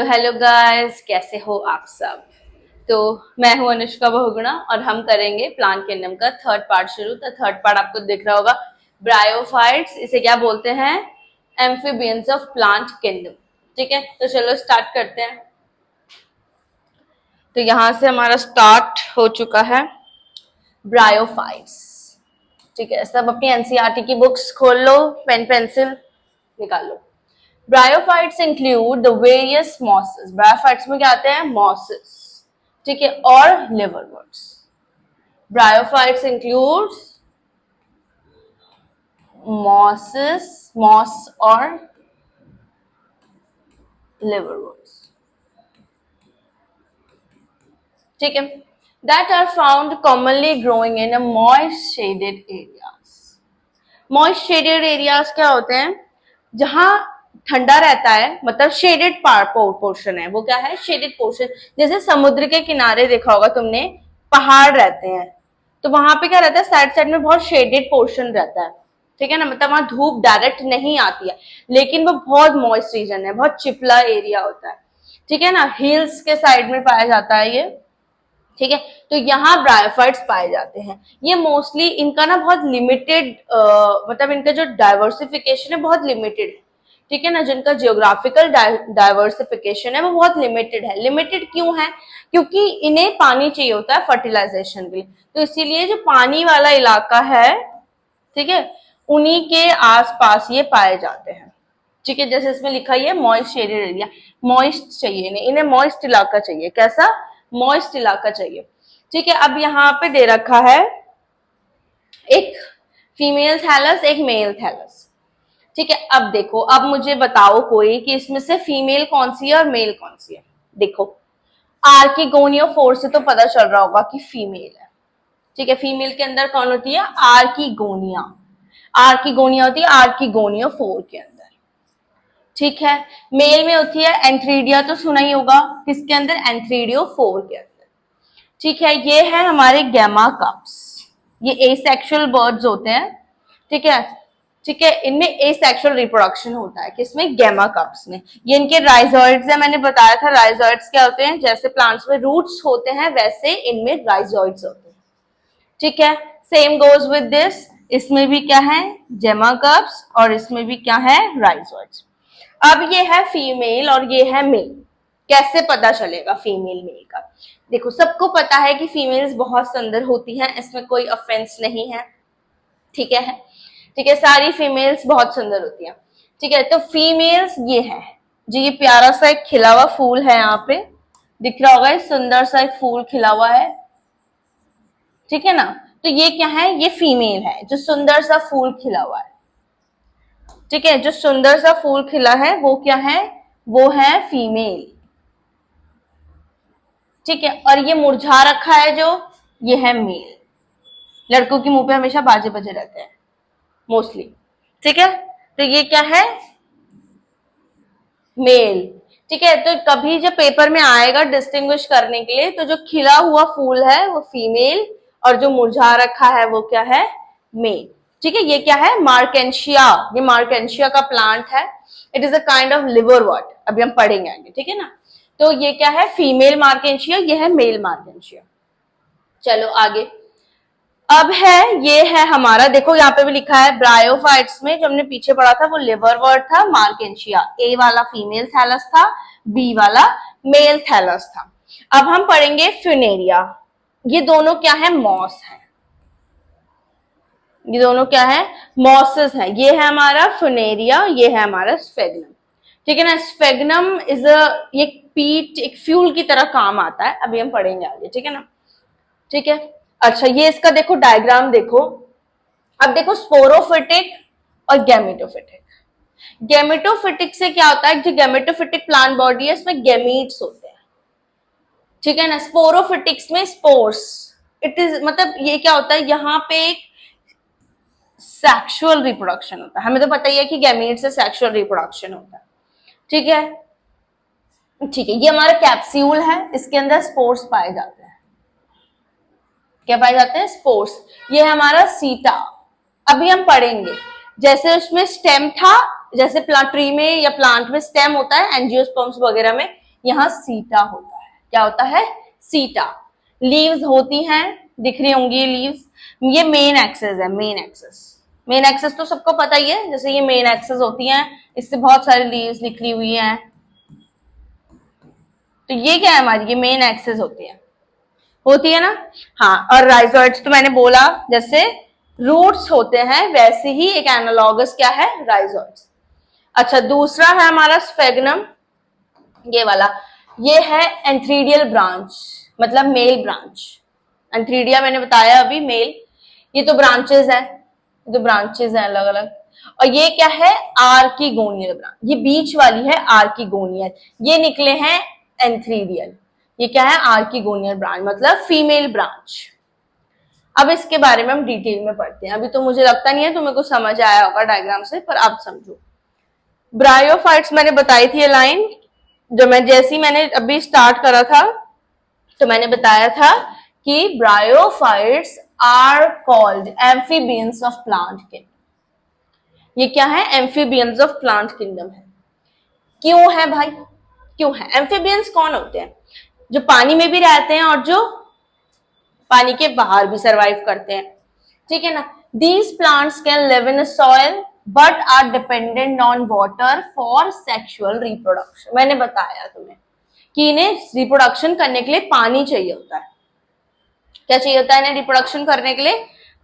तो hello guys, कैसे हो आप सब। तो मैं हूं अनुष्का बहुगुणा और हम करेंगे प्लांट किंगडम का थर्ड पार्ट शुरू। तो थर्ड पार्ट आपको दिख रहा होगा, ब्रायोफाइट्स, इसे क्या बोलते हैं, एम्फीबियंस ऑफ प्लांट किंगडम। ठीक है, तो चलो स्टार्ट करते हैं। तो यहां से हमारा स्टार्ट हो चुका है ब्रायोफाइट्स। ठीक है, सब अपनी एनसीईआरटी की बुक्स खोल लो, पेन पेंसिल निकाल लो। Bryophytes include the various mosses. Bryophytes में क्या आते हैं, मॉसेस, ठीक है, और liverworts. Bryophytes includes mosses, moss और लिवरवर्ट्स। ठीक है, that are found commonly growing in moist shaded areas. Moist shaded areas क्या होते हैं, जहां ठंडा रहता है, मतलब शेडेड पोर्शन है। वो क्या है, शेडेड पोर्शन। जैसे समुद्र के किनारे देखा होगा तुमने, पहाड़ रहते हैं, तो वहां पे क्या रहता है, साइड साइड में बहुत शेडेड पोर्शन रहता है। ठीक है ना, मतलब वहां धूप डायरेक्ट नहीं आती है, लेकिन वो बहुत मॉइस्ट रीजन है, बहुत चिपला एरिया होता है। ठीक है ना, हिल्स के साइड में पाया जाता है ये। ठीक है, तो यहाँ ब्रायोफाइट्स पाए जाते हैं। ये मोस्टली इनका ना बहुत लिमिटेड, मतलब इनका जो डाइवर्सिफिकेशन है बहुत लिमिटेड है। ठीक है ना, जिनका जियोग्राफिकल डाइवर्सिफिकेशन है वो बहुत लिमिटेड है। लिमिटेड क्यों है, क्योंकि इन्हें पानी चाहिए होता है फर्टिलाइजेशन के लिए, तो इसीलिए जो पानी वाला इलाका है, ठीक है, उन्हीं के आसपास ये पाए जाते हैं। ठीक है, जैसे इसमें लिखा है मॉइस्ट शेडेड एरिया, मॉइस्ट चाहिए इन्हें मॉइस्ट इलाका चाहिए। कैसा, मॉइस्ट इलाका चाहिए। ठीक है, अब यहाँ पे दे रखा है एक फीमेल थैलस, एक मेल थैलस। ठीक है, अब देखो, अब मुझे बताओ कोई कि इसमें से फीमेल कौन सी है और मेल कौन सी है। देखो, आर्किगोनियोफोर से तो पता चल रहा होगा कि फीमेल है। ठीक है, फीमेल के अंदर कौन होती है, आर्किगोनिया। आर्किगोनिया होती है आर्किगोनियोफोर के अंदर। ठीक है, मेल में होती है एंथ्रीडिया, तो सुना ही होगा, किसके अंदर, एंथ्रीडियोफोर के अंदर। ठीक है, ये है हमारे गैमा कप्स, ये एसेक्सुअल बर्ड्स होते हैं। ठीक है, ठीक है, इनमें एसेक्सुअल रिप्रोडक्शन होता है, किसमें, गैमा कप्स में। ये इनके राइजोइड्स है, मैंने बताया था राइजोइड्स क्या होते हैं, जैसे प्लांट्स में रूट्स होते हैं वैसे इनमें राइजोइड्स होते हैं। ठीक है, सेम गोज विद दिस, इसमें भी क्या है, गैमा कप्स, और इसमें भी क्या है, राइजोइड्स। अब ये है फीमेल और ये है मेल। कैसे पता चलेगा फीमेल मेल का, देखो सबको पता है कि फीमेल्स बहुत सुंदर होती हैं, इसमें कोई ऑफेंस नहीं है। ठीक है, ठीक है, सारी फीमेल्स बहुत सुंदर होती हैं। ठीक है, तो फीमेल्स ये है जो, ये प्यारा सा एक खिला हुआ फूल है, यहाँ पे दिख रहा होगा, सुंदर सा एक फूल खिला हुआ है। ठीक है ना, तो ये क्या है, ये फीमेल है जो सुंदर सा फूल खिला हुआ है। ठीक है, जो सुंदर सा फूल खिला है वो क्या है, वो है फीमेल। ठीक है, और ये मुरझा रखा है जो, ये है मेल। लड़कों के मुंह पे हमेशा बाजे बजे रहते हैं मोस्टली। ठीक है, तो ये क्या है, मेल। ठीक है, तो कभी जब पेपर में आएगा डिस्टिंग्विश करने के लिए, तो जो खिला हुआ फूल है वो फीमेल, और जो मुरझा रखा है वो क्या है, मेल। ठीक है, ये क्या है, मार्केंशिया, ये मार्केंशिया का प्लांट है। It is a kind of liverwort, अभी हम पढ़ेंगे आगे। ठीक है ना, तो ये क्या है, फीमेल मार्केंशिया, ये है मेल मार्केंशिया। चलो आगे, अब है, ये है हमारा, देखो यहाँ पे भी लिखा है ब्रायोफाइट्स में, जो हमने पीछे पढ़ा था वो लिवरवर्ट था, मार्केंशिया। ए वाला फीमेल थैलस था, बी वाला मेल थैलस था। अब हम पढ़ेंगे फ्यूनेरिया। ये दोनों क्या है, मॉस है। ये दोनों क्या है, मॉसेस है। ये है हमारा फ्यूनेरिया, ये है हमारा स्फेगनम। ठीक है ना, स्फेगनम इज एक पीट, एक फ्यूल की तरह काम आता है, अभी हम पढ़ेंगे आगे। ठीक है ना, ठीक है, अच्छा, ये इसका देखो डायग्राम देखो। अब देखो, स्पोरोफिटिक और गैमेटोफिटिक। गैमेटोफिटिक से क्या होता है, जो गैमेटोफिटिक प्लांट बॉडी है इसमें गैमीट्स होते हैं। ठीक है ना, स्पोरोफिटिक्स में स्पोर्स। इट इज, मतलब ये क्या होता है, यहाँ पे एक सेक्सुअल रिप्रोडक्शन होता है। हमें तो पता ही है कि गैमीट से सेक्सुअल रिप्रोडक्शन होता है। ठीक है, ठीक है, ये हमारा कैप्सूल है, इसके अंदर स्पोर्स पाए जाते हैं। क्या पाए जाते हैं, स्पोर्स। ये है हमारा सीटा। अभी हम पढ़ेंगे, जैसे उसमें स्टेम था, जैसे प्लांट ट्री में या प्लांट में स्टेम होता है एंजियोस्पर्म्स वगैरह में, यहाँ सीटा होता है। क्या होता है? सीटा। लीव्स होती हैं, दिख रही होंगी लीव्स। ये मेन एक्सेस है, मेन एक्सेस। मेन एक्सेस तो सबको पता ही है, जैसे ये मेन एक्सेस होती हैं, इससे बहुत सारी लीव्स निकली हुई हैं। तो ये क्या है हमारी? ये मेन एक्सेस होती है ना। हाँ, और राइजोइड्स तो मैंने बोला जैसे रूट्स होते हैं वैसे ही एक एनालॉगस क्या है? राइजोइड्स। अच्छा, दूसरा है हमारा स्फेगनम, ये वाला। ये है एंथ्रीडियल ब्रांच, मतलब मेल ब्रांच। एंथ्रीडिया मैंने बताया अभी मेल। ये तो ब्रांचेस है, ये तो ब्रांचेस है अलग अलग। और ये क्या है? Archegonial branch. ये बीच वाली है आर्किगोनियल, ये निकले हैं एंथ्रीडियल। ये क्या है? आर्किगोनियल ब्रांच, मतलब फीमेल ब्रांच। अब इसके बारे में हम डिटेल में पढ़ते हैं। अभी तो मुझे लगता नहीं है तुम्हें कुछ समझ आया होगा डायग्राम से, पर आप समझो। ब्रायोफाइट्स मैंने बताई थी ये लाइन, जो मैंने अभी स्टार्ट करा था, तो मैंने बताया था कि bryophytes are called amphibians of plant kingdom. ये क्या है? एम्फीबियंस ऑफ प्लांट किंगडम है। क्यों है भाई? क्यों है? एम्फीबियंस कौन होते हैं? जो पानी में भी रहते हैं और जो पानी के बाहर भी सरवाइव करते हैं, ठीक है ना। These plants can live in soil but are dependent on water for sexual reproduction. मैंने बताया तुम्हें कि इन्हें रिप्रोडक्शन करने के लिए पानी चाहिए होता है। क्या चाहिए होता है इन्हें रिप्रोडक्शन करने के लिए?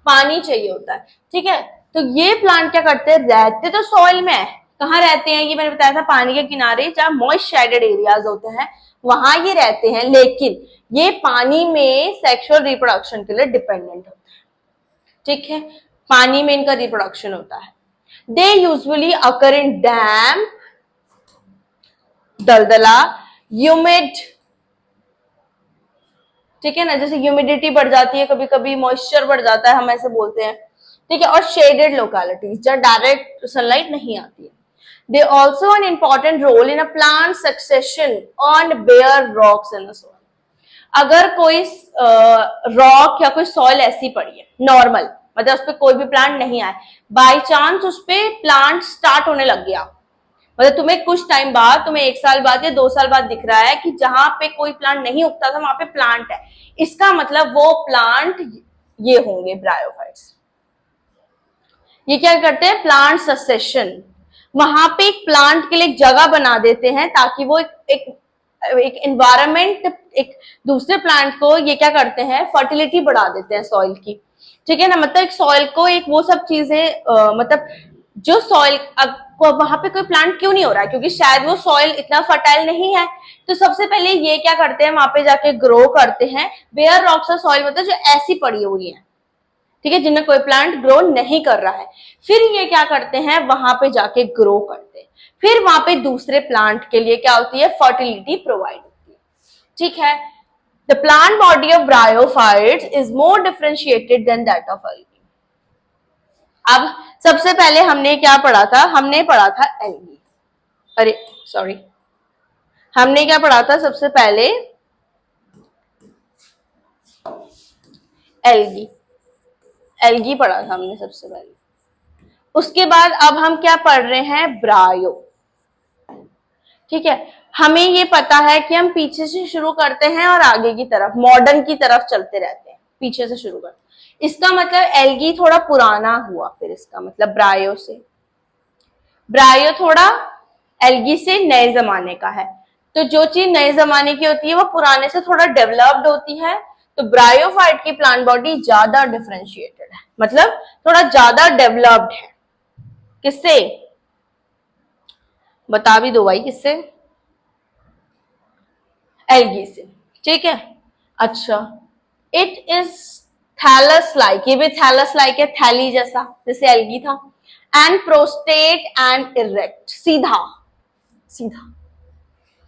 पानी चाहिए होता है, ठीक है। तो ये प्लांट क्या करते हैं? रहते तो सॉइल में है। कहाँ रहते हैं? ये मैंने बताया था पानी के किनारे, जहाँ मॉइस्ट शेडेड एरियाज होते हैं वहां ये रहते हैं, लेकिन ये पानी में सेक्सुअल रिप्रोडक्शन के लिए डिपेंडेंट होता है, ठीक है। पानी में इनका रिप्रोडक्शन होता है। They usually occur in damp, Daldala, humid, ठीक है ना। जैसे ह्यूमिडिटी बढ़ जाती है, कभी कभी मॉइस्चर बढ़ जाता है, हम ऐसे बोलते हैं, ठीक है। और शेडेड लोकेलिटीज जहाँ डायरेक्ट सनलाइट नहीं आती है। They also an important role in a plant succession on bare rocks in the soil. अगर कोई रॉक या कोई सॉइल ऐसी पड़ी है नॉर्मल, मतलब उस पर कोई भी प्लांट नहीं आया, बाई चांस उस पर प्लांट स्टार्ट होने लग गया, मतलब तुम्हें कुछ टाइम बाद, तुम्हें 1 साल बाद या 2 साल बाद दिख रहा है कि जहां पे कोई प्लांट नहीं उगता था वहां पे प्लांट है, इसका मतलब वो प्लांट ये होंगे ब्रायोफाइट्स। ये क्या करते हैं? Plant succession. वहां पे एक प्लांट के लिए एक जगह बना देते हैं ताकि वो एक एनवायरमेंट, एक दूसरे प्लांट को ये क्या करते हैं? फर्टिलिटी बढ़ा देते हैं सॉइल की, ठीक है ना। मतलब एक सॉइल को एक वो सब चीजें मतलब जो सॉइल वहां पे कोई प्लांट क्यों नहीं हो रहा है? क्योंकि शायद वो सॉइल इतना फर्टाइल नहीं है। तो सबसे पहले ये क्या करते हैं? वहां पे जाके ग्रो करते हैं। बेयर रॉक्स और सॉइल मतलब जो ऐसी पड़ी हुई है, ठीक है, जिनमें कोई प्लांट ग्रो नहीं कर रहा है। फिर ये क्या करते हैं? वहां पे जाके ग्रो करते हैं। फिर वहां पे दूसरे प्लांट के लिए क्या होती है? फर्टिलिटी प्रोवाइड होती है, ठीक है। The plant body of bryophytes is more differentiated than that of algae. अब सबसे पहले हमने क्या पढ़ा था? हमने पढ़ा था एल्गी, अरे सॉरी, हमने क्या पढ़ा था सबसे पहले? एल्गी। एल्गी पढ़ा था हमने सबसे पहले। उसके बाद अब हम क्या पढ़ रहे हैं? ब्रायो, ठीक है। हमें ये पता है कि हम पीछे से शुरू करते हैं और आगे की तरफ, मॉडर्न की तरफ चलते रहते हैं, पीछे से शुरू करते हैं। इसका मतलब एल्गी थोड़ा पुराना हुआ, फिर इसका मतलब ब्रायो से, ब्रायो थोड़ा एल्गी से नए जमाने का है। तो जो चीज नए जमाने की होती है वो पुराने से थोड़ा डेवलप्ड होती है। तो ब्रायोफाइट की प्लांट बॉडी ज्यादा डिफरेंशिएटेड है, मतलब थोड़ा ज्यादा डेवलप्ड है। किससे? बता भी दो भाई, किससे? एल्गी से, ठीक है। अच्छा, इट इज थैलस लाइक, ये भी थैलस लाइक है, थैली जैसा, जैसे एल्गी था। एंड प्रोस्टेट एंड इरेक्ट, सीधा सीधा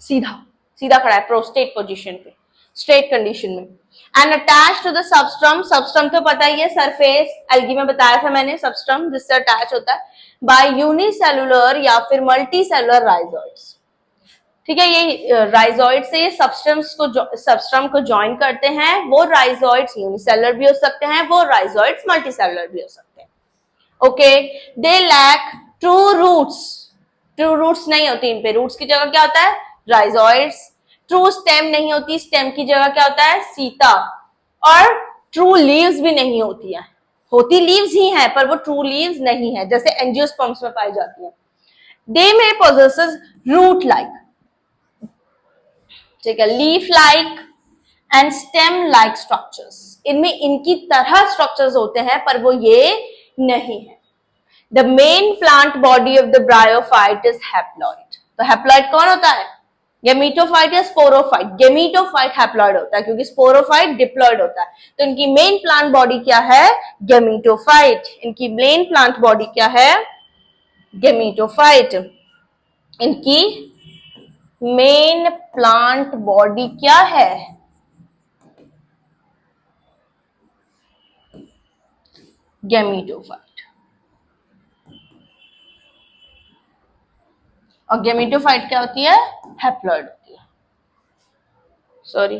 सीधा सीधा खड़ा है प्रोस्टेट पोजीशन पे, स्ट्रेट कंडीशन में। एंड अटैच टू द सबस्ट्रम, सबस्ट्रम तो पता ही है, सरफेस, एल्गी में बताया था मैंने, सबस्ट्रम जिससे अटैच होता है बाय यूनिसेलुलर या फिर मल्टी सेलुलर राइजोइड्स, ठीक है। ये राइजोइड से ये सबस्ट्रम को ज्वाइन करते हैं। वो राइजोइड्स यूनिसेलुलर भी हो सकते हैं, वो राइजोइड्स मल्टीसेलुलर भी हो सकते हैं, okay. They lack true roots, true roots नहीं होती इन पे, रूट्स की जगह क्या होता है? राइजोइड्स। ट्रू स्टेम नहीं होती, स्टेम की जगह क्या होता है, सीता, और ट्रू लीव्स भी नहीं होती है, होती लीव्स ही है पर वो ट्रू लीव्स नहीं है, जैसे एंजियोस्पर्म्स में पाई जाती है। दे में पोजेसेस रूट लाइक, ठीक है, leaf like and stem like structures, इनमें इनकी तरह स्ट्रक्चर्स होते हैं पर वो ये नहीं है। The main plant body of the bryophyte is haploid. तो हैप्लॉइड कौन होता है, गेमीटोफाइट या स्पोरोफाइट, गेमीटोफाइट हैप्लॉइड होता है क्योंकि स्पोरोफाइट डिप्लॉइड होता है। तो इनकी मेन प्लांट बॉडी क्या है, गेमीटोफाइट, इनकी मेन प्लांट बॉडी क्या है, गेमीटोफाइट, इनकी मेन प्लांट बॉडी क्या है, गेमीटोफाइट। और गेमीटोफाइट क्या होती है, हैप्लॉइड होती है, सॉरी,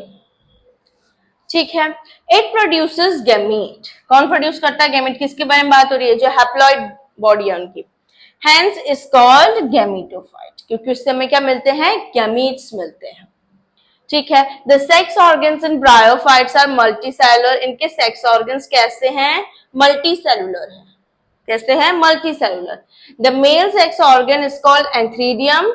ठीक है। इट प्रोड्यूसेस गैमीट, कौन प्रोड्यूस करता है गैमीट, किसके बारे में बात हो रही है, जो हैप्लॉइड बॉडी है उनकी, हेंस इज कॉल्ड गैमीटोफाइट, क्योंकि उससे हमें क्या मिलते हैं, गैमीट्स मिलते हैं, ठीक है। The sex organs in bryophytes are multicellular, इनके सेक्स ऑर्गन्स कैसे हैं, मल्टीसेलुलर है, कैसे हैं, multicellular. The male sex organ is called antheridium,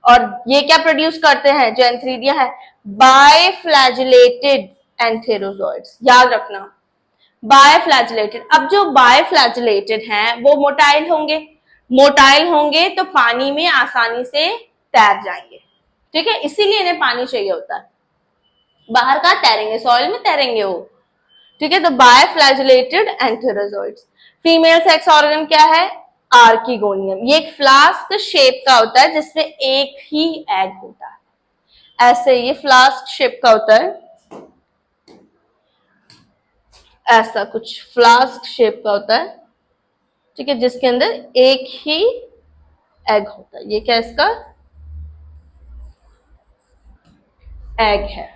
और ये क्या प्रोड्यूस करते हैं, जो एंथ्रीडिया है, बायफ्लैजिलेटेड एंथेरोजोइड्स, याद रखना बायफ्लैजिलेटेड। अब जो बायफ्लैजिलेटेड हैं वो मोटाइल होंगे, मोटाइल होंगे तो पानी में आसानी से तैर जाएंगे, ठीक है, इसीलिए इन्हें पानी चाहिए होता है, बाहर का तैरेंगे, सॉइल में तैरेंगे वो, ठीक है। तो बायफ्लैजिलेटेड एंथेरोजोइड्स। फीमेल सेक्स ऑर्गन क्या है, आर्किगोनियम, ये एक फ्लास्क शेप का होता है जिसमें एक ही एग होता है, ऐसे ये फ्लास्क शेप का होता है, ऐसा कुछ फ्लास्क शेप का होता है, ठीक है, जिसके अंदर एक ही एग होता है, ये क्या इसका एग है,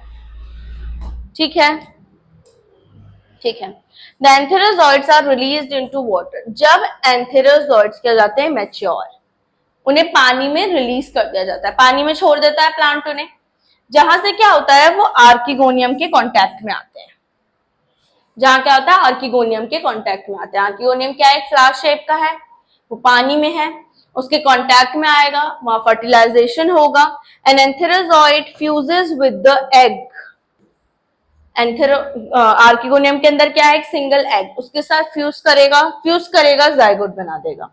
ठीक है, ठीक है। The antherozoids are released into water, जब एंथेरोजोइड्स क्या जाते हैं, मैच्योर, उन्हें पानी में रिलीज कर दिया जाता है, पानी में छोड़ देता है प्लांट उन्हें, जहां से क्या होता है, वो आर्किगोनियम के कांटेक्ट में आते हैं, जहां क्या होता है, आर्किगोनियम के कांटेक्ट में आते हैं। आर्किगोनियम क्या है, फ्लावर शेप का है, वो पानी में है, उसके कांटेक्ट में आएगा, वहां फर्टिलाइजेशन होगा, an antherozoid fuses with the egg, archegonium के अंदर क्या है, एक सिंगल एग, उसके साथ फ्यूज करेगा जाइगोट बना देगा।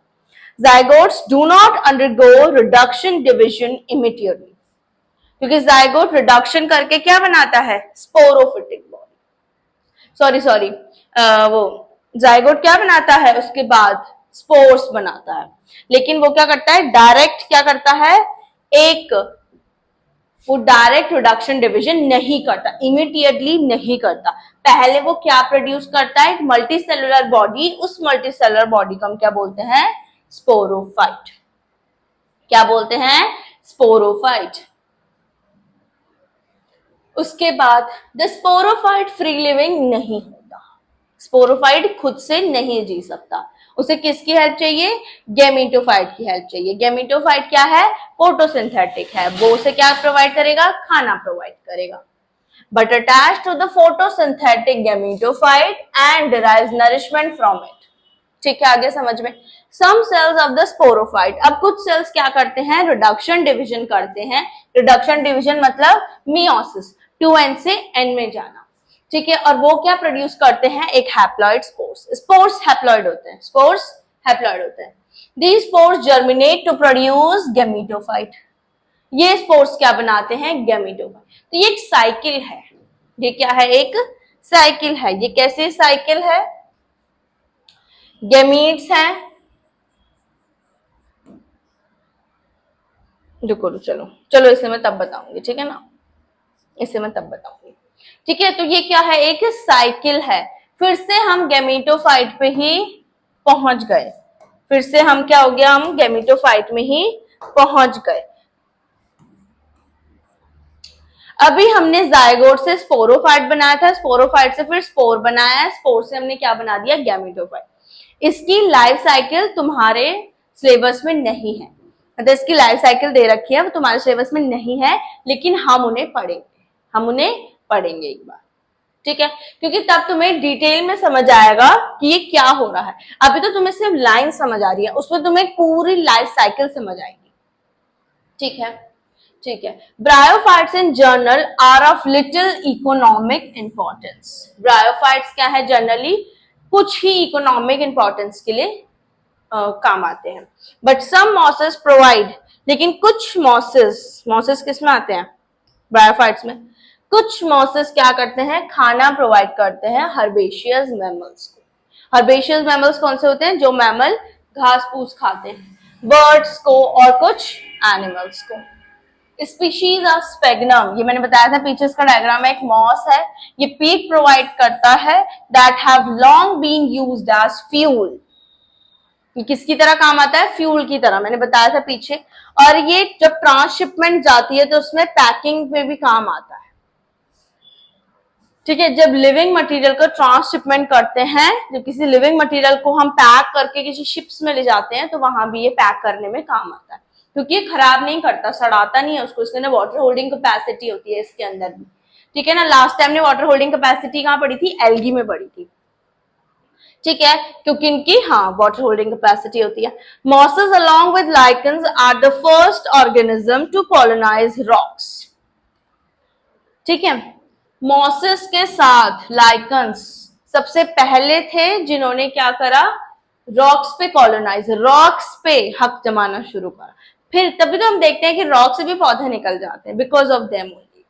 Zygotes do not undergo reduction division immediately, क्योंकि जाइगोट रिडक्शन करके क्या बनाता है, स्पोरोफिटिक बॉडी, सॉरी वो जाइगोट क्या बनाता है, उसके बाद स्पोर्स बनाता है, लेकिन वो क्या करता है, डायरेक्ट क्या करता है, वो डायरेक्ट रिडक्शन डिवीजन नहीं करता, इमीडिएटली नहीं करता, पहले वो क्या प्रोड्यूस करता है, एक मल्टीसेलुलर बॉडी, उस मल्टीसेलुलर बॉडी को हम क्या बोलते हैं, स्पोरोफाइट, क्या बोलते हैं, स्पोरोफाइट। उसके बाद द स्पोरोफाइट फ्री लिविंग नहीं होता, स्पोरोफाइट खुद से नहीं जी सकता, उसे किसकी हेल्प चाहिए, गेमीटोफाइट की हेल्प चाहिए। गेमीटोफाइट क्या है, फोटोसिंथेटिक है, वो उसे क्या प्रोवाइड करेगा, खाना प्रोवाइड करेगा, but attach to the photosynthetic gametophyte and derives nourishment from it, ठीक है, आगे समझ में। Some cells of the sporophyte, अब कुछ सेल्स क्या करते हैं, रिडक्शन डिविजन करते हैं, रिडक्शन डिविजन मतलब मियोसिस, 2n से n में जाना, ठीक है, और वो क्या प्रोड्यूस करते हैं, एक हैप्लॉइड स्पोर्स, स्पोर्स हैप्लॉइड होते हैं, स्पोर्स हैप्लॉइड होते हैं। These spores germinate to produce gametophyte, ये स्पोर्स क्या बनाते हैं, गेमीटोफाइट। तो ये एक साइकिल है, ये क्या है, एक साइकिल है, ये कैसे साइकिल है, गेमीट्स हैं, रुको चलो इसे मैं तब बताऊंगी, ठीक है ना, इसे मैं तब बताऊंगी, ठीक है। तो ये क्या है, एक साइकिल है, फिर से हम गेमीटोफाइट पे ही पहुंच गए, फिर से हम क्या हो गया, हम गेमीटोफाइट में ही पहुंच गए। अभी हमने जाइगोट से स्पोरोफाइट बनाया था, स्पोरोफाइट से फिर स्पोर बनाया है, स्पोर से हमने क्या बना दिया, गेमीटोफाइट। इसकी लाइफ साइकिल तुम्हारे सिलेबस में नहीं है, मतलब इसकी लाइफ साइकिल दे रखी है, वो तुम्हारे सिलेबस में नहीं है, लेकिन हम उन्हें पढ़ेंगे एक बार, ठीक है, क्योंकि तब तुम्हें डिटेल में समझ आएगा कि ये क्या हो रहा है। अभी तो तुम्हें सिर्फ लाइन समझ आ रही है, उसमें तुम्हें पूरी लाइफ साइकिल समझ आएगी, ठीक है, ठीक है। Bryophytes in general are of little economic importance. Bryophytes क्या है, जनरली कुछ ही इकोनॉमिक इंपॉर्टेंस के लिए काम आते हैं, बट सम मॉसेस प्रोवाइड, लेकिन कुछ मॉसेस किस में आते हैं, ब्रायोफाइट्स में। कुछ मॉसेस क्या करते हैं, खाना प्रोवाइड करते हैं हर्बेशियस मैमल्स को। हर्बेशियस मैमल्स कौन से होते हैं, जो मैमल घास फूस खाते हैं, बर्ड्स को और कुछ एनिमल्स को। स्पीशीज ऑफ स्पेगनम, ये मैंने बताया था पीछे इसका डायग्राम है, एक मॉस है, ये पीक प्रोवाइड करता है that have long been used as fuel. ये किसकी तरह काम आता है, फ्यूल की तरह, मैंने बताया था पीछे। और ये जब ट्रांसशिपमेंट जाती है तो उसमें पैकिंग में भी काम आता है, ठीक है। जब लिविंग मटेरियल को ट्रांसशिपमेंट करते हैं, जब किसी लिविंग मटेरियल को हम पैक करके किसी शिप्स में ले जाते हैं, तो वहां भी ये पैक करने में काम आता है, क्योंकि ये खराब नहीं करता, सड़ाता नहीं है उसको, इसके अंदर वाटर होल्डिंग कैपेसिटी होती है इसके अंदर भी, ठीक है ना। लास्ट टाइम ने वाटर होल्डिंग कैपेसिटी कहाँ पड़ी थी, एल्गी में पड़ी थी, ठीक है, क्योंकि इनकी वाटर होल्डिंग कैपेसिटी होती है। Mosses along with lichens are the first organism to colonize rocks, ठीक है। मॉसेस के साथ लाइकन्स सबसे पहले थे जिन्होंने क्या करा, रॉक्स पे कॉलोनाइज, रॉक्स पे हक जमाना शुरू करा। फिर तभी तो हम देखते हैं कि रॉक से भी पौधे निकल जाते हैं, बिकॉज ऑफ देम ओनली,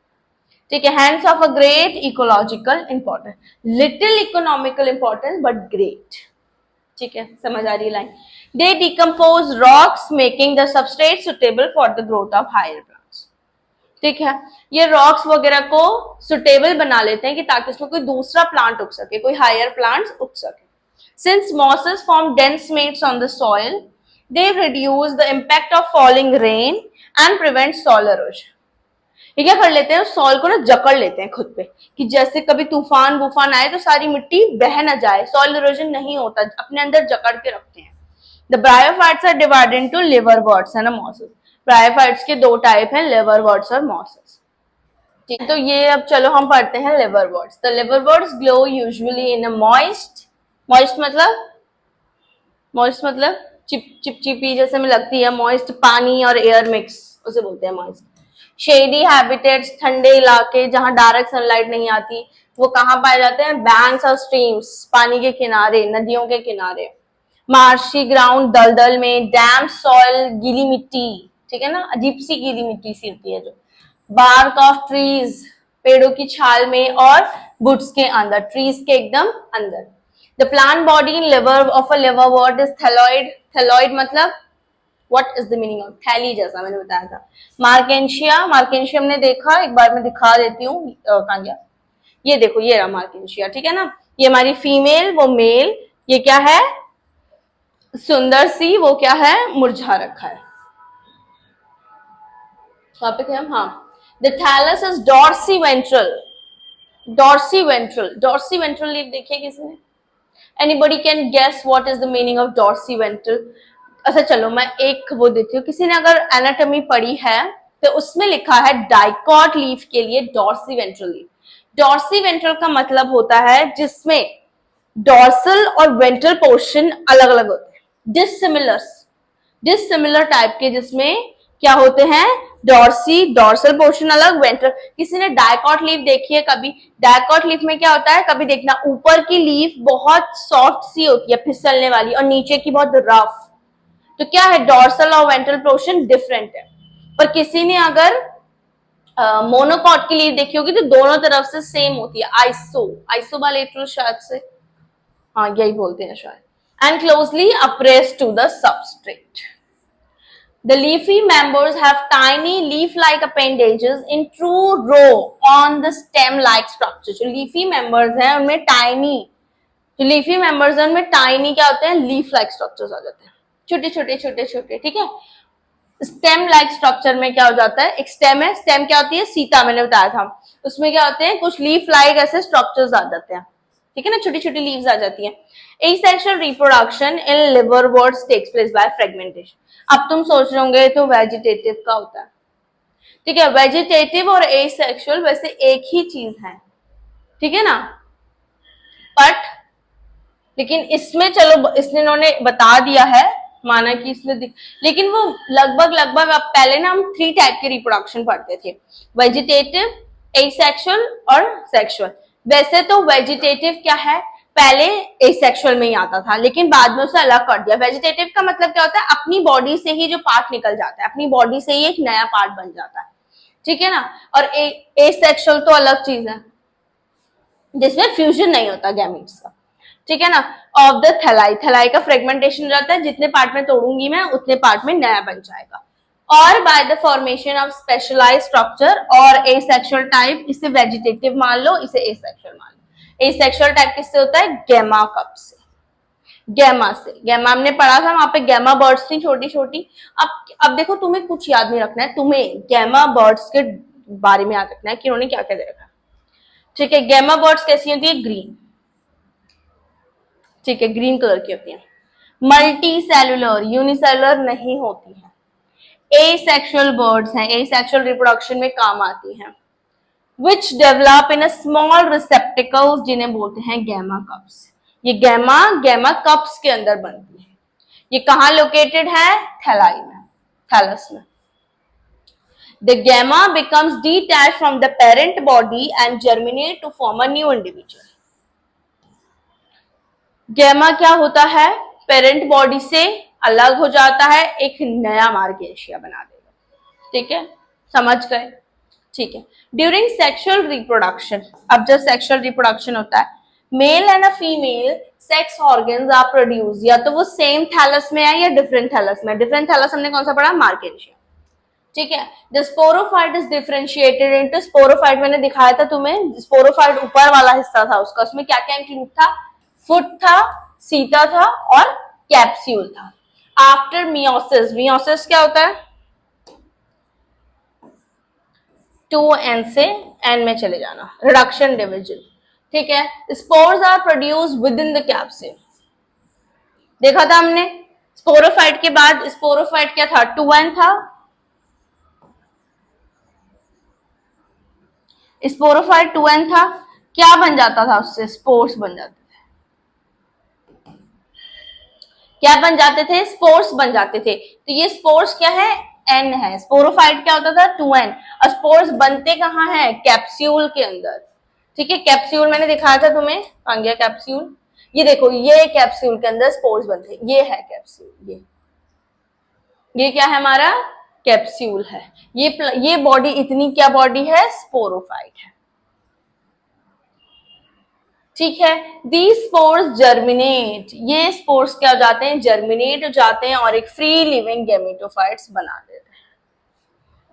ठीक है। Hands of a great ecological importance, little economical importance but great, ठीक है, समझ आ रही है line. They decompose rocks making the substrate suitable for the growth of higher plants, ठीक है। ये रॉक्स वगैरह को सुटेबल बना लेते हैं कि ताकि उसमें कोई दूसरा प्लांट उग सके, कोई हायर प्लांट्स उग सके। Since mosses form dense mats on the soil, they reduce the impact of falling rain and prevent soil erosion। ये क्या कर लेते हैं, सॉइल को ना जकड़ लेते हैं खुद पे, कि जैसे कभी तूफान वूफान आए तो सारी मिट्टी बह ना जाए, सॉइल इरोजन नहीं होता, अपने अंदर जकड़ के रखते हैं। The bryophytes are divided into liverworts है ना मॉसेस। ब्रायोफाइट्स के दो टाइप हैं, लिवरवर्ट्स और मॉसेस, ठीक। तो ये अब चलो हम पढ़ते हैं liverworts. The liverworts grow usually in a moist मतलब चिपचिपी जैसे में लगती है, मॉइस्ट पानी और एयर मिक्स, उसे बोलते हैं मॉइस्ट। शेडी हैबिटेट्स, ठंडे इलाके जहां डायरेक्ट सनलाइट नहीं आती, वो कहाँ पाए जाते हैं, बैंक्स और स्ट्रीम्स, पानी के किनारे, नदियों के किनारे। मार्शी ग्राउंड, दलदल में। डैम सॉइल, गीली मिट्टी, ठीक है ना, अजीब सी गीली मिट्टी सी होती है जो। बार्क ऑफ ट्रीज, पेड़ों की छाल में, और वुड्स के अंदर, ट्रीज के एकदम अंदर। The plant body in liver of a liverwort is thalloid। thalloid मतलब what is the meaning of, थैली जैसा, मैंने बताया था। मार्केंशिया हमने देखा, एक बार मैं दिखा देती हूँ, कहाँ गया, ये देखो, ये रहा मार्केंशिया, ठीक है ना। ये हमारी फीमेल, वो मेल, ये क्या है, सुंदर सी, वो क्या है, मुरझा रखा है। टॉपिक है हम, द थैलस इज डॉर्सीवेंट्रल लीफ देखिए किसी ने, Anybody can guess what is the meaning of dorsiventral? अच्छा चलो मैं एक वो देती हूँ, किसी ने अगर एनाटॉमी पढ़ी है तो उसमें लिखा है डाइकॉट लीफ के लिए डॉर्सीवेंट्रल लीफ। डॉर्सीवेंट्रल का मतलब होता है जिसमें डॉर्सल और वेंट्रल पोर्शन अलग अलग होते हैं, डिससिमिलर टाइप के, जिसमें क्या होते हैं, डॉर्सल पोर्शन अलग, वेंट्रल। किसी ने डाइकॉट लीफ देखी है कभी, डाइकॉट लीफ में क्या होता है, कभी देखना, ऊपर की लीफ बहुत सॉफ्ट सी होती है, फिसलने वाली, और नीचे की बहुत रफ। तो क्या है, डॉर्सल और वेंट्रल पोर्शन डिफरेंट है। पर किसी ने अगर मोनोकॉट की लीफ देखी होगी तो दोनों तरफ से सेम होती है, आइसोबाइलेटरल शायद से, हाँ यही बोलते हैं शायद, and closely appressed to the substrate. The leafy members have tiny leaf-like appendages in true row on the stem-like structure। जो leafy members हैं उनमें tiny, क्या होते हैं, leaf-like structures आ जाते हैं, छोटे, ठीक है। stem-like structure में क्या हो जाता है, एक stem है, stem क्या होती है, सीता, मैंने बताया था, उसमें क्या होते हैं, कुछ leaf-like ऐसे structures आ जाते हैं, ठीक है ना, छोटी छोटी लीव्स आ जाती हैं। Asexual reproduction in liverworts takes place by fragmentation. अब तुम सोच रहे होंगे तो वेजिटेटिव का होता है, ठीक है, वेजिटेटिव और एसेक्सुअल वैसे एक ही चीज है, ठीक है ना, बट लेकिन इसमें चलो इसने इन्होंने बता दिया है, माना कि इसने लेकिन वो लगभग अब पहले ना हम 3 टाइप के रिप्रोडक्शन पढ़ते थे, वेजिटेटिव, एसेक्सुअल और सेक्सुअल। वैसे तो वेजिटेटिव क्या है, पहले एसेक्सुअल में ही आता था, लेकिन बाद में उसे अलग कर दिया। वेजिटेटिव का मतलब क्या होता है, अपनी बॉडी से ही जो पार्ट निकल जाता है, अपनी बॉडी से ही एक नया पार्ट बन जाता है, ठीक है ना। और एसेक्सुअल तो अलग चीज है जिसमें फ्यूजन नहीं होता गैमीट्स का, ठीक है ना। ऑफ द थैलाई, थैलाई का फ्रेगमेंटेशन रहता है, जितने पार्ट में तोड़ूंगी मैं उतने पार्ट में नया बन जाएगा। और by the formation of specialised structure और एसेक्सुअल टाइप, इसे वेजिटेटिव मान लो, इसे एसेक्सुअल मान लो। एसेक्सुअल टाइप किससे होता है, गैमा कप से, गैमा से। गैमा हमने पढ़ा था, वहां पे गैमा बर्ड्स थी छोटी छोटी। अब देखो तुम्हें कुछ याद नहीं रखना है, तुम्हें गैमा बर्ड्स के बारे में याद रखना है कि उन्होंने क्या क्या देखा, ठीक है। गैमा बर्ड्स कैसी होती है, ग्रीन, ठीक है, ग्रीन कलर की होती है। मल्टी सेलुलर, यूनिसेलुलर नहीं होती है। एसेक्सुअल बर्ड्स हैं, एसेक्सुअल रिप्रोडक्शन में काम आती हैं। Which develop in a small receptacles, जिन्हें बोलते हैं गैमा कप्स। ये गैमा कप्स के अंदर बनती है। ये कहां लोकेटेड है, थैलाई में, थैलस में। The gamma becomes detached from the parent body and germinate to form a new individual. Gemma क्या होता है, पेरेंट बॉडी से अलग हो जाता है, एक नया मार्गेशिया बना देगा, ठीक है, समझ गए, ठीक है। ड्यूरिंग सेक्सुअल रिप्रोडक्शन, अब जब सेक्सुअल रिप्रोडक्शन होता है, male and a female sex organs are produce, या तो वो सेम थैलस में है या डिफरेंट थैलस में। डिफरेंट थैलस हमने कौन सा पढ़ा, मार्गेशिया, ठीक है। The sporophyte is differentiated into, sporophyte मैंने दिखाया था तुम्हें, स्पोरोफाइट ऊपर वाला हिस्सा था उसका, उसमें क्या क्या इंक्लूड था, फुट था, सीता था और कैप्सूल था। आफ्टर मियोसिस, मियोसिस क्या होता है, 2n से n में चले जाना, रिडक्शन डिवीजन, ठीक है। Spores are produce with in the capsule, देखा था हमने। स्पोरोफाइट के बाद स्पोरोफाइट क्या था, 2n था, स्पोरोफाइट 2n था, क्या बन जाता था उससे, स्पोर्स बन जाते थे, क्या बन जाते थे, स्पोर्स बन जाते थे। तो ये स्पोर्स क्या है, n है, स्पोरोफाइट क्या होता था, 2n, और स्पोर्स बनते कहाँ है, कैप्सूल के अंदर, ठीक है। कैप्सूल मैंने दिखाया था तुम्हें, कहां गया कैप्सूल, ये देखो, ये कैप्सूल के अंदर स्पोर्स बनते, ये है कैप्सूल, ये क्या है हमारा, कैप्सूल है। ये बॉडी इतनी क्या बॉडी है, स्पोरोफाइट है, ठीक है। दी स्पोर्स जर्मिनेट, ये स्पोर्स क्या हो जाते हैं, जर्मिनेट हो जाते हैं और एक फ्री लिविंग गैमेटोफाइट्स बना देते हैं,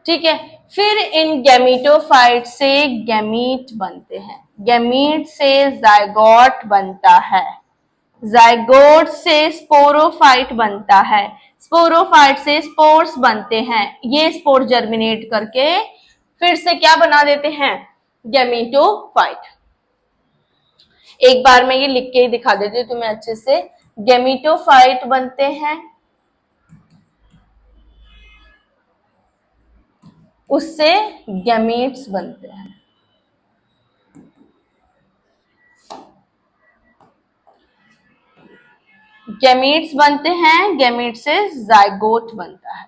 ठीक है। फिर इन गैमेटोफाइट से गैमीट बनते हैं, गैमीट से जायगोट बनता है, जायगोट से स्पोरोफाइट बनता है, स्पोरोफाइट से स्पोर्स बनते हैं, ये स्पोर जर्मिनेट करके फिर से क्या बना देते हैं, गैमेटोफाइट। एक बार मैं ये लिख के ही दिखा देती हूँ तुम्हें अच्छे से, गैमेटोफाइट बनते हैं, उससे गैमेट्स बनते हैं, गैमेट्स बनते हैं, गैमेट से जायगोट बनता है,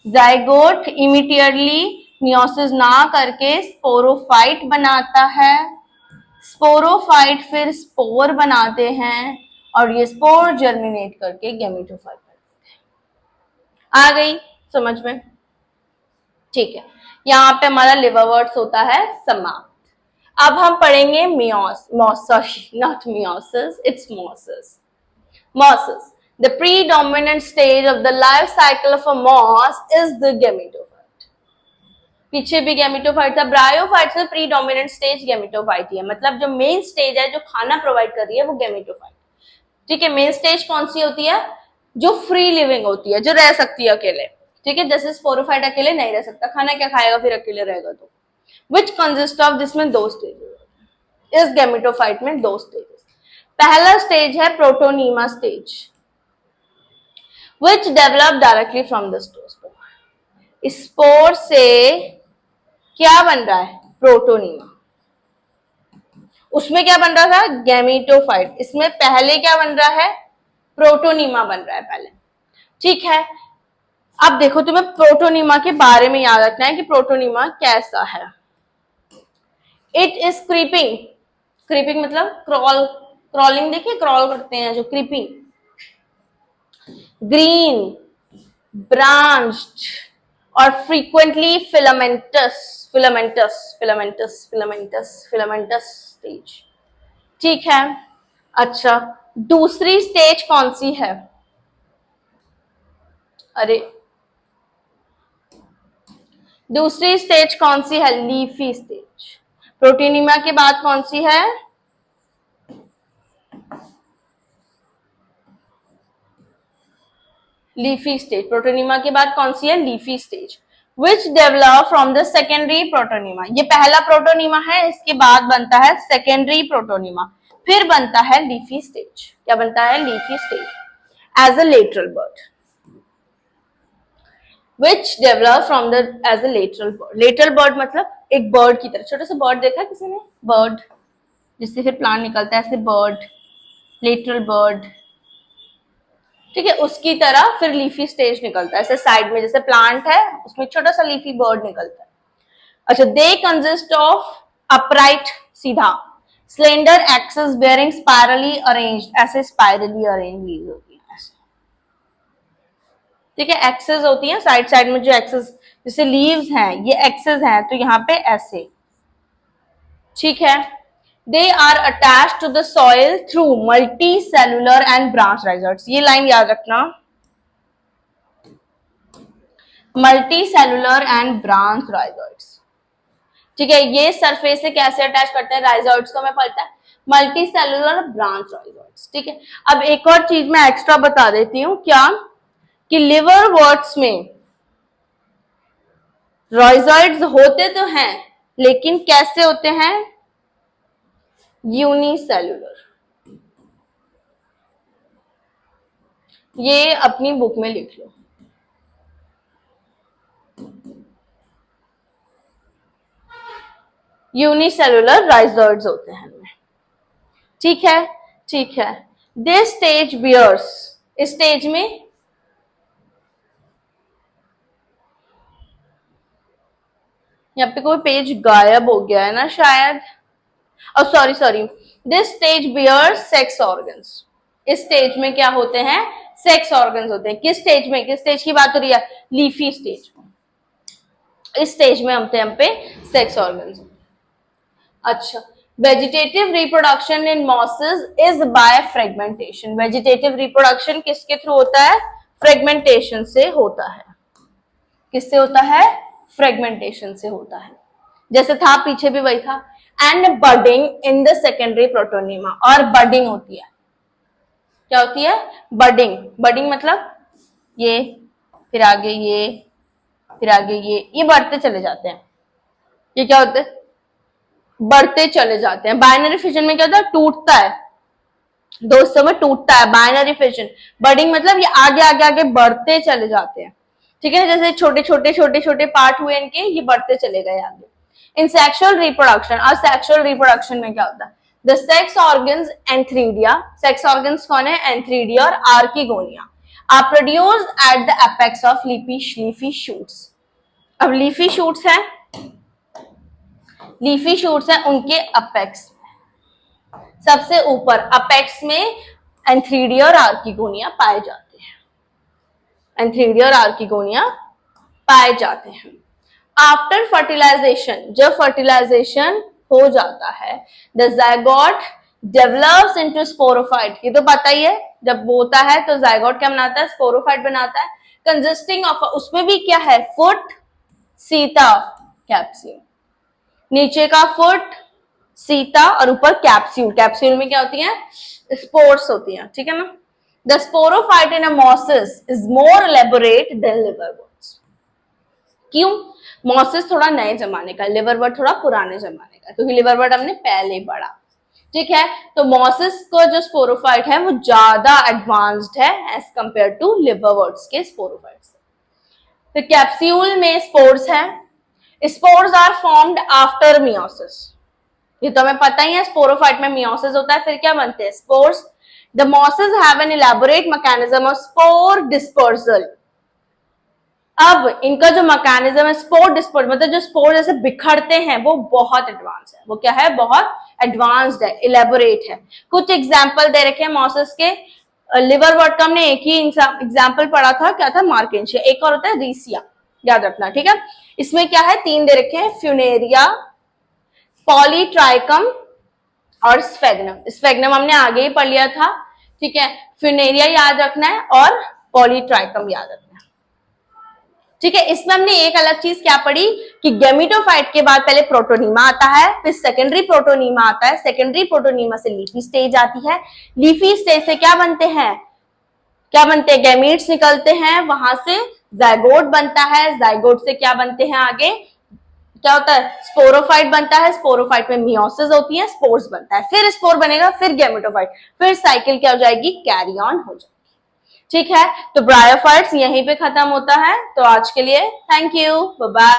जायगोट इमीडिएटली मियोसिस ना करके स्पोरोफाइट बनाता है, स्पोरोफाइट फिर स्पोर बनाते हैं और ये स्पोर जर्मिनेट करके गैमेटोफाइट बनाते हैं। आ गई समझ में, ठीक है। यहाँ पे हमारा लिवरवर्ट्स होता है समाप्त। अब हम पढ़ेंगे mosses, not meiosis, it's mosses. Mosses. The predominant stage of the life cycle of a moss is the gametophyte. पीछे भी गैमेटोफाइट था, ब्रायोफाइट से प्रीडोमिनेंट स्टेज गैमेटोफाइट ही है, मतलब जो मेन स्टेज है जो खाना प्रोवाइड कर रही है वो गैमेटोफाइट, ठीक है। मेन स्टेज कौन सी होती है, जो फ्री लिविंग होती है, जो रह सकती है अकेले, ठीक है। जैसे स्पोरोफाइट अकेले नहीं रह सकता, खाना क्या खाएगा फिर अकेले रहेगा तो। विच कंसिस्ट ऑफ, जिसमें 2 स्टेज, इस गैमेटोफाइट में 2 स्टेज, पहला स्टेज है protonema stage, which develop directly from the spore. Spore से क्या बन रहा है? प्रोटोनीमा। उसमें क्या बन रहा था? गैमेटोफाइट। इसमें पहले क्या बन रहा है? प्रोटोनीमा बन रहा है पहले। ठीक है, अब देखो तुम्हें प्रोटोनीमा के बारे में याद रखना है कि प्रोटोनीमा कैसा है। It is creeping. क्रीपिंग मतलब क्रॉल, क्रॉलिंग देखिए, क्रॉल करते हैं जो, क्रीपिंग। ग्रीन, ब्रांच्ड और फ्रीक्वेंटली फिलामेंटस, फिलामेंटस स्टेज। ठीक है, अच्छा दूसरी स्टेज कौन सी है? अरे दूसरी स्टेज कौन सी है? Leafy stage. प्रोटीनिमा के बाद कौन सी है? Leafy stage. प्रोटोनिमा के बाद कौन सी है? Leafy stage, which develop from the secondary protonema. ये पहला प्रोटोनिमा है, इसके बाद बनता है सेकेंडरी प्रोटोनिमा, फिर बनता है लीफी स्टेज। क्या बनता है? Leafy stage as a lateral bud, which develop from the as a lateral bud. Lateral bud मतलब एक बर्ड की तरह, छोटा सा बर्ड देखा है किसी ने? बर्ड जिससे फिर प्लांट निकलता है, ऐसे बर्ड, लेटरल बर्ड। ठीक है, उसकी तरह फिर लीफी स्टेज निकलता है, ऐसे साइड में जैसे प्लांट है उसमें छोटा सा लीफी बर्ड निकलता है। अच्छा, दे कंसिस्ट ऑफ अपराइट, सीधा, slender axis bearing spirally arranged, ऐसे स्पाइरली अरेंज लीव्स होती है ऐसे। ठीक है, एक्सेस होती है साइड साइड में जो एक्सेस, जैसे लीव्स हैं ये एक्सेस हैं, तो यहाँ पे ऐसे। ठीक है, they are attached to the soil through multicellular and branch rhizoids। ये लाइन याद रखना, मल्टीसेलुलर एंड ब्रांच राइजोइड्स। ठीक है, ये सरफेस से कैसे अटैच करते हैं? राइजोइड्स को हमें पता है, मल्टीसेलुलर ब्रांच राइजोइड्स। ठीक है, अब एक और चीज मैं एक्स्ट्रा बता देती हूँ, क्या कि लिवरवर्ट्स में राइजोइड्स होते तो हैं, लेकिन कैसे होते हैं? यूनिसेलुलर। ये अपनी बुक में लिख लो, यूनिसेलुलर राइजोइड्स होते हैं इनमें। ठीक है, ठीक है। दिस स्टेज बियर्स, इस स्टेज में यहाँ पे कोई पेज गायब हो गया है ना शायद, और sorry, this stage bears sex organs. इस स्टेज में क्या होते हैं? सेक्स ऑर्गन्स होते हैं। किस स्टेज में? किस स्टेज की बात हो रही है? लीफी स्टेज में। इस स्टेज में हम पे सेक्स ऑर्गन्स। अच्छा, vegetative reproduction in mosses is by fragmentation. Vegetative reproduction किसके थ्रू होता है? फ्रेगमेंटेशन से होता है। किससे होता है? फ्रेगमेंटेशन से होता है। जैसे था पीछे भी वही था। And budding in the secondary protonema, और बडिंग होती है। क्या होती है? बडिंग। बडिंग मतलब ये, फिर आगे ये, फिर आगे ये बढ़ते चले जाते हैं। ये क्या होते हैं? बढ़ते चले जाते हैं। बाइनरी फिजन में क्या होता है? टूटता है, दो हिस्सों में टूटता है, बाइनरी फिजन। बडिंग मतलब ये आगे आगे आगे बढ़ते चले जाते हैं। ठीक है, जैसे छोटे छोटे छोटे छोटे पार्ट हुए इनके, ये बढ़ते चले गए आगे। इन सेक्सुअल रिप्रोडक्शन, और सेक्सुअल रिप्रोडक्शन में क्या होता है? The sex organs antheridia, sex organs कौन है? एंथ्रीडिया और archegonia, are produced at the apex of leafy shoots. अब लीफी शूट्स है, लीफी शूट्स है उनके अपेक्स, सबसे ऊपर अपेक्स में एंथ्रीडिया और आर्किगोनिया पाए जाते हैं। एंथ्रीडिया और आर्किगोनिया पाए जाते हैं। आफ्टर फर्टिलाइजेशन, जब फर्टिलाइजेशन हो जाता है, the zygote develops into sporophyte. ये तो पता ही है, जब वो होता है तो जायगोट क्या बनाता है? स्पोरोफाइट बनाता है, कंसिस्टिंग ऑफ, उसमें भी क्या है? Foot, Sita, capsule. नीचे का फुट, सीता और ऊपर कैप्सूल। कैप्सूल में क्या होती है? स्पोर्स होती हैं। ठीक है ना? The sporophyte in a mosses is more elaborate than liverworts. क्यों? मॉसिस थोड़ा नए जमाने का, लिवरवर्ट थोड़ा पुराने जमाने का, क्योंकि लिवरवर्ट हमने पहले पढ़ा। ठीक है। तो मॉसिस का जो स्पोरोफाइट है वो ज्यादा एडवांस्ड है एज कंपेयर टू लिवरवर्ट्स के स्पोरोफाइट से। तो कैप्सूल में स्पोर्स है, spores are formed after meiosis, ये तो हमें पता ही है, स्पोरोफाइट में मियोसिस होता है, फिर क्या बनते हैं spores. The mosses have an elaborate mechanism of spore dispersal. अब इनका जो मैकेनिज्म है स्पोर डिस्पर्सल, मतलब जो स्पोर जैसे बिखरते हैं, वो बहुत एडवांस है। वो क्या है, बहुत एडवांस्ड है, इलेबोरेट है। कुछ एग्जाम्पल दे रखे हैं मॉसेस के। लिवर वर्ट का हमने एक ही एग्जाम्पल पढ़ा था, क्या था, मार्केंशिया। एक और होता है रीसिया, याद रखना, ठीक है। इसमें क्या है, 3 दे रखे हैं, फ्यूनेरिया, पॉलीट्राइकम और स्फेग्नम। स्फेग्नम हमने आगे ही पढ़ लिया था, ठीक है। फ्यूनेरिया याद रखना है और पॉलीट्राइकम याद रखना है, ठीक है। इसमें हमने एक अलग चीज क्या पढ़ी कि गैमेटोफाइट के बाद पहले प्रोटोनीमा आता है, फिर सेकेंडरी प्रोटोनीमा आता है, सेकेंडरी प्रोटोनीमा से लीफी स्टेज आती है, लीफी स्टेज से क्या बनते हैं, क्या बनते हैं, गैमीट्स निकलते हैं, वहां से जाइगोट बनता है, जाइगोट से क्या बनते हैं आगे, क्या होता है, स्पोरोफाइट बनता है, स्पोरोफाइट में मियोसिस होती है, स्पोर्स बनता है, फिर स्पोर बनेगा, फिर गैमेटोफाइट, फिर साइकिल क्या हो जाएगी, कैरी ऑन हो जाएगी, ठीक है। तो ब्रायोफाइट्स यहीं पे खत्म होता है। तो आज के लिए थैंक यू, बाय बाय।